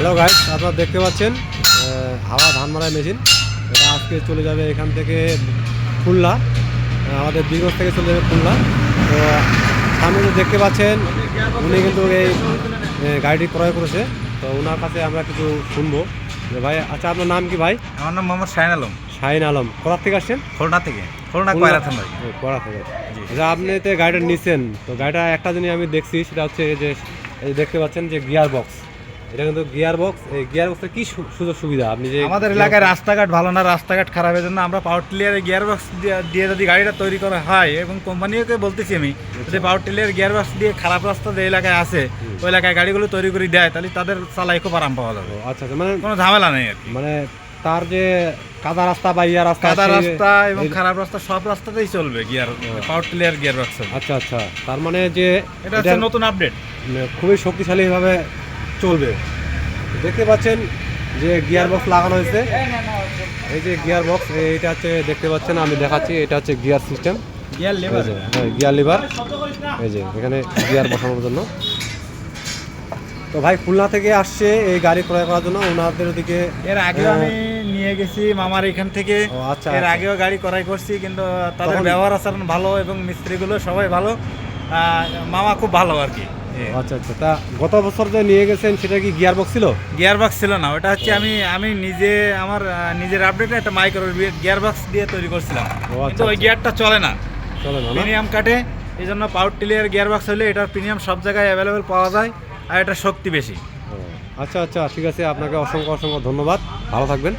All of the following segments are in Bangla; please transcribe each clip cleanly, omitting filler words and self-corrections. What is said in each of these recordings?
হ্যালো গাইস, আপনারা দেখতে পাচ্ছেন হাওয়া ধান মারাই মেশিন। এটা আজকে চলে যাবে এখান থেকে খুলনা, আমাদের বীরগঞ্জ থেকে চলে যাবে খুলনা। তো সামনে যে দেখতে পাচ্ছেন উনি কিন্তু এই গাড়িটি ক্রয় করেছে। তো ওনার কাছে আমরা কিছু শুনবো যে ভাই, আচ্ছা আপনার নাম কি ভাই? আমার নাম মোহাম্মদ শাহিন আলম। শাহিন আলম, কোথা থেকে আসছেন? খুলনা থেকে। খুলনা কয়রা থানা। কড়া থেকে। আচ্ছা, আপনি তো গাড়িটা নিচ্ছেন, তো গাড়িটা একটা জিনিস আমি দেখছি, সেটা হচ্ছে যে এই দেখতে পাচ্ছেন যে গিয়ার বক্স। এটা কিন্তু গিয়ার বক্স। এই গিয়ার বক্সের কি সুযোগ সুবিধা আপনি যে আমাদের এলাকায় রাস্তাঘাট ভালো না, রাস্তাঘাট খারাপের জন্য আমরা পাওয়ার টিলারে গিয়ার বক্স দিয়ে যদি গাড়িটা তৈরি করা হয়, এবং কোম্পানিকে বলতেছি আমি, যদি পাওয়ার টিলার গিয়ার বক্স দিয়ে খারাপ রাস্তা যে এলাকায় আছে ওই এলাকায় গাড়িগুলো তৈরি করে দেয়, তাহলে তাদের চালাই খুব আরাম পাওয়া যাবে। আচ্ছা আচ্ছা, মানে কোনো ঝামেলা নেই আর কি। মানে তার যে কাদা রাস্তা বা ইয়া রাস্তা, কাদা রাস্তা এবং খারাপ রাস্তা সব রাস্তাতেই চলবে gear power tiller gear box. আচ্ছা আচ্ছা, তার মানে যে এটা হচ্ছে নতুন আপডেট, খুবই শক্তিশালীভাবে চলবে। দেখতে পাচ্ছেন যে গিয়ার বক্স লাগানো হয়েছে। এই যে গিয়ার বক্স, এইটা হচ্ছে দেখতে পাচ্ছেন, আমি দেখাচ্ছি, এটা হচ্ছে গিয়ার সিস্টেম, গিয়ার লিভার। হ্যাঁ গিয়ার লিভার। এই যে এখানে গিয়ার বসানোর জন্য। তো ভাই খুলনা থেকে আসছে এই গাড়ি ক্রয় করার জন্য ওনাদের ওদিকে। এর আগে আমি নিয়ে গেছি মামার এখান থেকে। আচ্ছা, এর আগেও গাড়ি ক্রয় করছি, কিন্তু তাদের ব্যবহার আচরণ ভালো এবং মিস্ত্রিগুলো সবাই ভালো। মামা খুব ভালো আর কি। আচ্ছা আচ্ছা, তা গত বছর যে নিয়ে গেছেন সেটা কি গিয়ার বক্স ছিল? গিয়ার বক্স ছিল না, ওটা হচ্ছে আমি নিজে আমার নিজের আপডেটে একটা মাইক্রো গিয়ার বক্স দিয়ে তৈরি করছিলাম, কিন্তু ওই গিয়ারটা চলে না, প্রিমিয়াম কাটে। এই জন্য পাওয়ার টিলার গিয়ার বক্স হলে এটার প্রিমিয়াম সব জায়গায় অ্যাভেলেবেল পাওয়া যায়, আর এটা শক্তি বেশি। আচ্ছা আচ্ছা, ঠিক আছে, আপনাকে অসংখ্য অসংখ্য ধন্যবাদ, ভালো থাকবেন।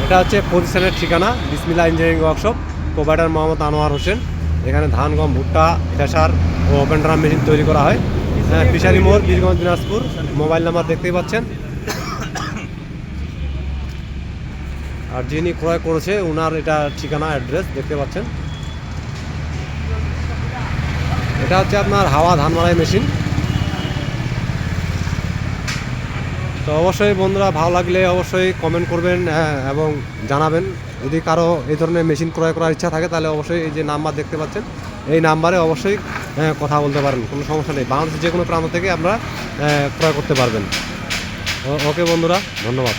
এটা হচ্ছে প্রতিষ্ঠানের ঠিকানা বিসমিল্লাহ engineering workshop, provider Mohammad Anwar Hossain. এখানে ধান, গম, ভুট্টা, থ্রেশার ও ওপেন ড্রাম মেশিন তৈরি করা হয়। ফিশারি মোড়, বীরগঞ্জ, দিনাজপুর। মোবাইল নাম্বার দেখতেই পাচ্ছেন। আর যিনি ক্রয় করেছে ওনার এটা ঠিকানা, অ্যাড্রেস দেখতে পাচ্ছেন। এটা হচ্ছে আপনার হাওয়া ধান মারাই মেশিন। তো অবশ্যই বন্ধুরা, ভালো লাগলে অবশ্যই কমেন্ট করবেন এবং জানাবেন। যদি কারো এই ধরনের মেশিন ক্রয় করার ইচ্ছা থাকে তাহলে অবশ্যই এই যে নাম্বার দেখতে পাচ্ছেন, এই নাম্বারে অবশ্যই কথা বলতে পারেন, কোনো সমস্যা নেই। বাংলাদেশের যে কোনো প্রান্ত থেকে আমরা ক্রয় করতে পারবেন। ওকে বন্ধুরা, ধন্যবাদ।